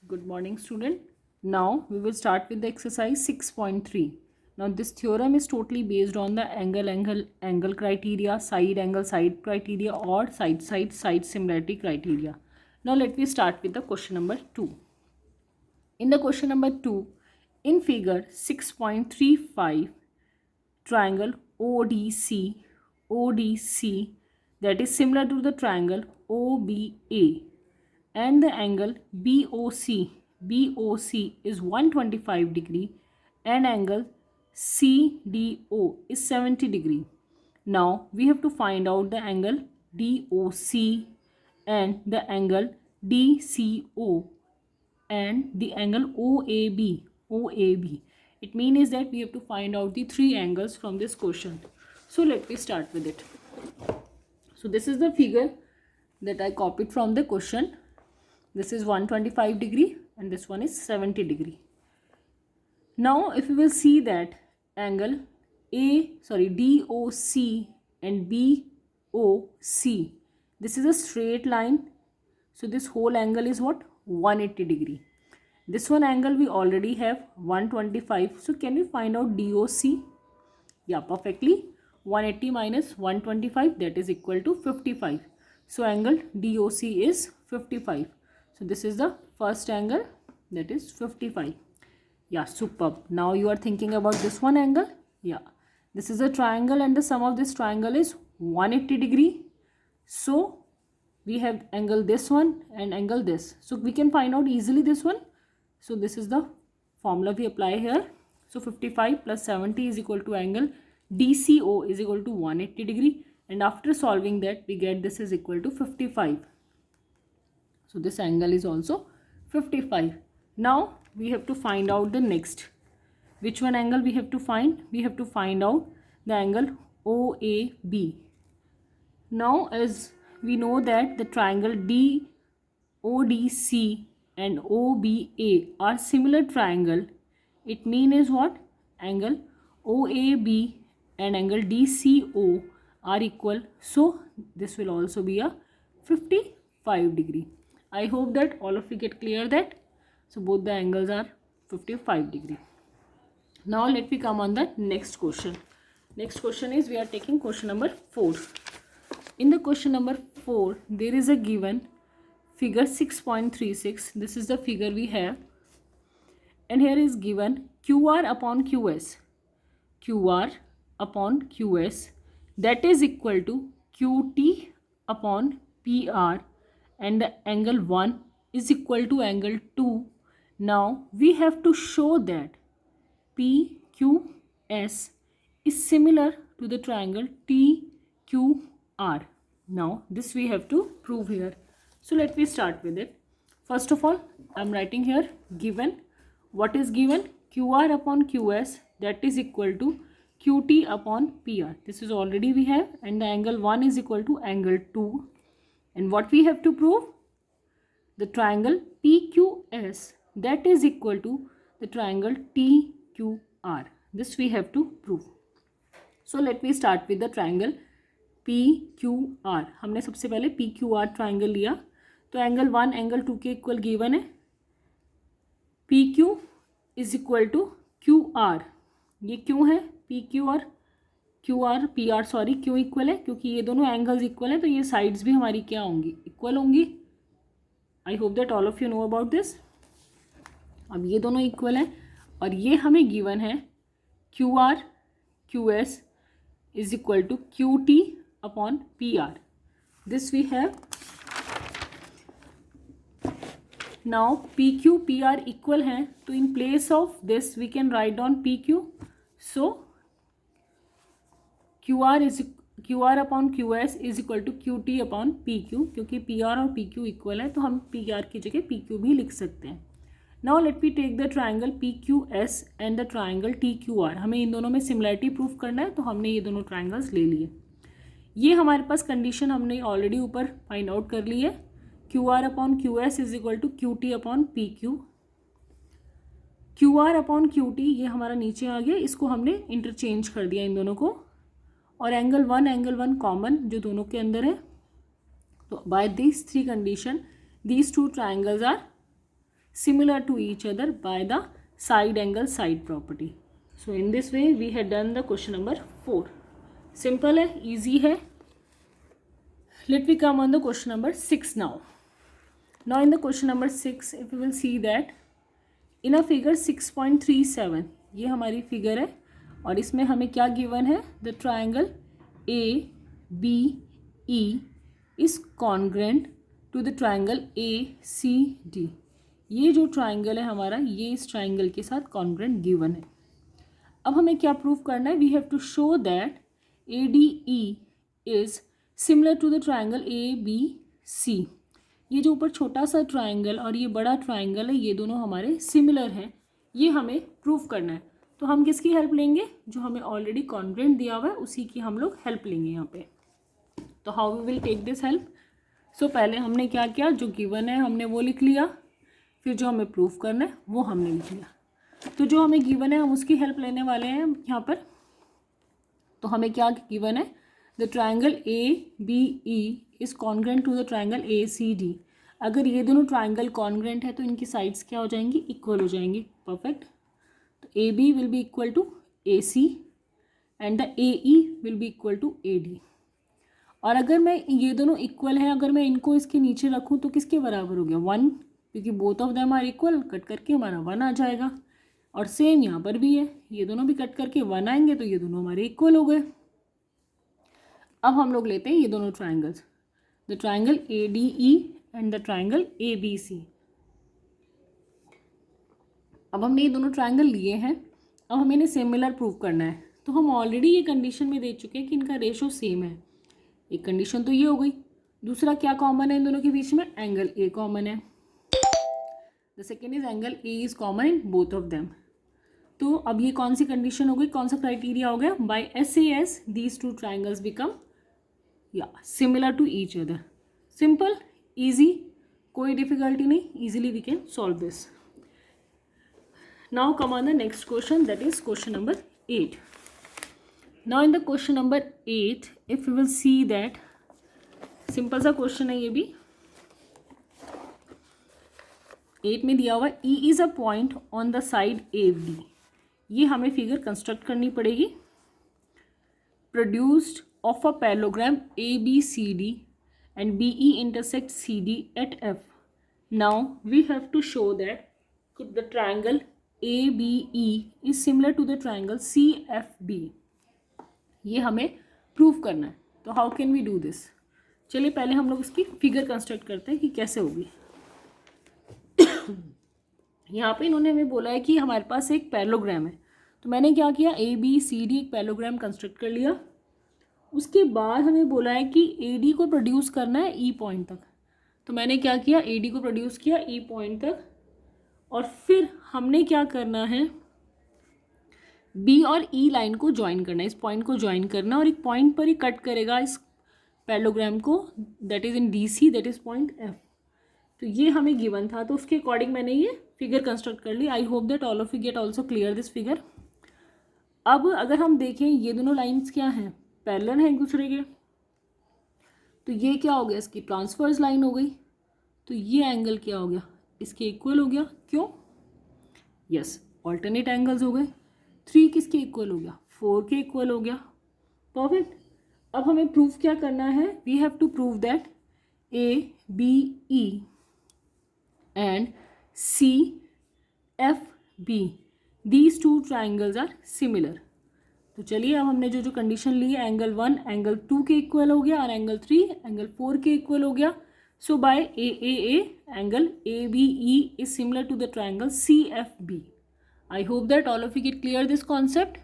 Good morning, student. Now we will start with the exercise 6.3. Now this theorem is totally based on the angle criteria, side angle side criteria, or side similarity criteria. Now let me start with the question number 2. In the question number 2, in figure 6.35, triangle ODC that is similar to the triangle OBA, and the angle BOC is 125 degree, and angle CDO is 70 degree. Now we have to find out the angle DOC and the angle DCO and the angle OAB. It means that we have to find out the three angles from this question. So let me start with it. So this is the figure that I copied from the question. This is 125 degree and this one is 70 degree. Now if we will see that angle DOC and BOC, this is a straight line. So this whole angle is what? 180 degree. This one angle we already have 125. So can we find out DOC? Yeah, perfectly. 180 minus 125, that is equal to 55. So angle DOC is 55. So this is the first angle, that is 55. Yeah, superb. Now you are thinking about this one angle. Yeah, this is a triangle and the sum of this triangle is 180 degree. So we have angle this one and angle this. So we can find out easily this one. So this is the formula we apply here. So 55 plus 70 is equal to angle DCO is equal to 180 degree. And after solving that, we get this is equal to 55. So this angle is also 55. Now we have to find out the next. Which one angle we have to find? We have to find out the angle OAB. Now as we know that the triangle DODC and OBA are similar triangle, it means what? Angle OAB and angle DCO are equal. So this will also be a 55 degree. I hope that all of you get clear that. So both the angles are 55 degree. Now let me come on the next question. Next question is, we are taking question number 4. In the question number 4, there is a given figure 6.36. This is the figure we have. And here is given QR upon QS. QR upon QS, that is equal to QT upon PR, and the angle 1 is equal to angle 2. Now we have to show that PQS is similar to the triangle TQR. Now this we have to prove here. So let me start with it. First of all, I am writing here given. What is given? QR upon QS, that is equal to QT upon PR. This is already we have, and the angle 1 is equal to angle 2. And what we have to prove? The triangle PQS, that is equal to the triangle TQR. This we have to prove. So let me start with the triangle PQR. हमने सबसे पहले PQR triangle लिया, तो angle 1 angle 2 के equal given है. PQ is equal to QR. ये क्यों है? PQ और PR क्यों इक्वल है? क्योंकि ये दोनों एंगल्स इक्वल है, तो ये साइड्स भी हमारी क्या होंगी? इक्वल होंगी. आई hope that all of you know about this. अब ये दोनों इक्वल है और ये हमें गिवन है QR QS is equal to QT upon PR. This we have. Now PQ PR equal है, तो in place of this we can write down PQ. So QR upon QS is equal to QT upon PQ. क्योंकि PR और PQ equal है, तो हम PR की जगह PQ भी लिख सकते हैं. Now let me take the triangle PQS and the triangle TQR. हमें इन दोनों में सिमिलरिटी प्रूफ करना है, तो हमने ये दोनों ट्राइंगल्स ले लिए. ये हमारे पास कंडीशन हमने ऑलरेडी ऊपर फाइंड आउट कर ली है. QR upon QS is equal to QT upon PQ. QR upon QT ये हमारा नीचे आ गया, इसको हमने इंटरचेंज कर दिया इन दोनों को. और एंगल 1 कॉमन जो दोनों के अंदर है. तो by this three condition, these two triangles are similar to each other by the side angle side property. So in this way we had done the question number 4. Simple है, easy है. Let me come on the question number 6 now. Now in the question number 6, if we will see that in a figure 6.37, ये हमारी figure है और इसमें हमें क्या given है, the triangle A B E is congruent to the triangle A C D. ये जो ट्राइंगल है हमारा, ये इस ट्राइंगल के साथ कॉन्ग्रेंट गिवन है. अब हमें क्या प्रूव करना है, we have to show that A D E is similar to the triangle A B C. ये जो ऊपर छोटा सा ट्राइंगल और ये बड़ा ट्राइंगल है, ये दोनों हमारे सिमिलर हैं, ये हमें प्रूव करना है. तो हम किसकी हेल्प लेंगे, जो हमें ऑलरेडी कॉन्ग्रेंट दिया हुआ है उसी की हम लोग हेल्प लेंगे यहाँ पे. तो how we will take this help. So पहले हमने क्या किया, जो गिवन है हमने वो लिख लिया, फिर जो हमें प्रूव करना है वो हमने लिख लिया. तो जो हमें गिवन है हम उसकी हेल्प लेने वाले हैं यहाँ पर. तो हमें क्या गिवन है, the triangle A B E is congruent to the triangle A C D. अगर ये दोनों ट्राइंगल कॉन्ग्रेंट है तो इनकी साइड्स क्या हो जाएंगी, इक्वल हो जाएंगी. परफेक्ट. तो A B will be equal to A C and the A E will be equal to A D. और अगर मैं ये दोनों इक्वल हैं, अगर मैं इनको इसके नीचे रखूँ तो किसके बराबर हो गया, 1, क्योंकि both of them are equal. Cut करके हमारा 1 आ जाएगा. और सेम यहाँ पर भी है, ये दोनों भी कट करके 1 आएंगे तो ये दोनों हमारे इक्वल हो गए. अब हम लोग लेते हैं ये दोनों triangles, the triangle A D E and the triangle A B C. अब हमने ये दोनों ट्राइंगल लिए हैं, अब हमें इन्हें सिमिलर प्रूव करना है. तो हम ऑलरेडी ये कंडीशन में दे चुके हैं कि इनका रेशो सेम है. एक कंडीशन तो ये हो गई. दूसरा क्या कॉमन है इन दोनों के बीच में, एंगल ए कॉमन है. The second is angle A is common in both of them. तो अब ये कौन सी कंडीशन हो गई, कौन सा क्राइटेरिया हो गया, by SAS these two triangles become similar to each other. Simple, easy, कोई डिफिकल्टी नहीं, easily we can solve this. Now come on the next question, that is question number 8. Now in the question number 8, if we will see that simple सा question है ये भी. 8 में दिया हुआ E is a point on the side AB. ये हमें figure construct करनी पड़ेगी. Produced of a parallelogram ABCD and BE intersect CD at F. Now we have to show that the triangle ABE is similar to the triangle CFB. ये हमें prove करना है. तो how can we do this. चलिए पहले हम लोग इसकी फिगर कंस्ट्रक्ट करते हैं कि कैसे होगी. यहाँ पे इन्होंने हमें बोला है कि हमारे पास एक पैरेललोग्राम है. तो मैंने क्या किया, ABCD एक पैरेललोग्राम कंस्ट्रक्ट कर लिया. उसके बाद हमें बोला है कि AD को प्रोड्यूस करना है E पॉइंट तक. तो मैंने क्या किया, AD को प्रोड्यूस किया E पॉइंट तक. और फिर हमने क्या करना है, बी और ई लाइन को ज्वाइन करना है, इस पॉइंट को ज्वाइन करना और एक पॉइंट पर ही कट करेगा इस पैरेललोग्राम को, that is in DC, that is point F. तो ये हमें गिवन था, तो उसके अकॉर्डिंग मैंने ये फिगर कंस्ट्रक्ट कर ली. I hope that all of you get also clear this figure. अब अगर हम देखें ये दोनों लाइन्स क्या हैं, पैरेलल हैं एक दूसरे के. तो ये क्या हो गया, इसकी ट्रांसवर्स लाइन हो गई. तो ये एंगल क्या हो गया, इसके इक्वल हो गया. क्यों, यस, ऑल्टरनेट एंगल्स हो गए. 3 किसके इक्वल हो गया, 4 के इक्वल हो गया. परफेक्ट. अब हमें प्रूफ क्या करना है, we have to prove that ABE and CFB these two triangles are similar. तो चलिए अब हमने जो जो कंडीशन ली है, एंगल 1 एंगल 2 के इक्वल हो गया और एंगल 3 एंगल 4 के इक्वल हो गया. So by AAA, angle ABE is similar to the triangle CFB. I hope that all of you get clear this concept.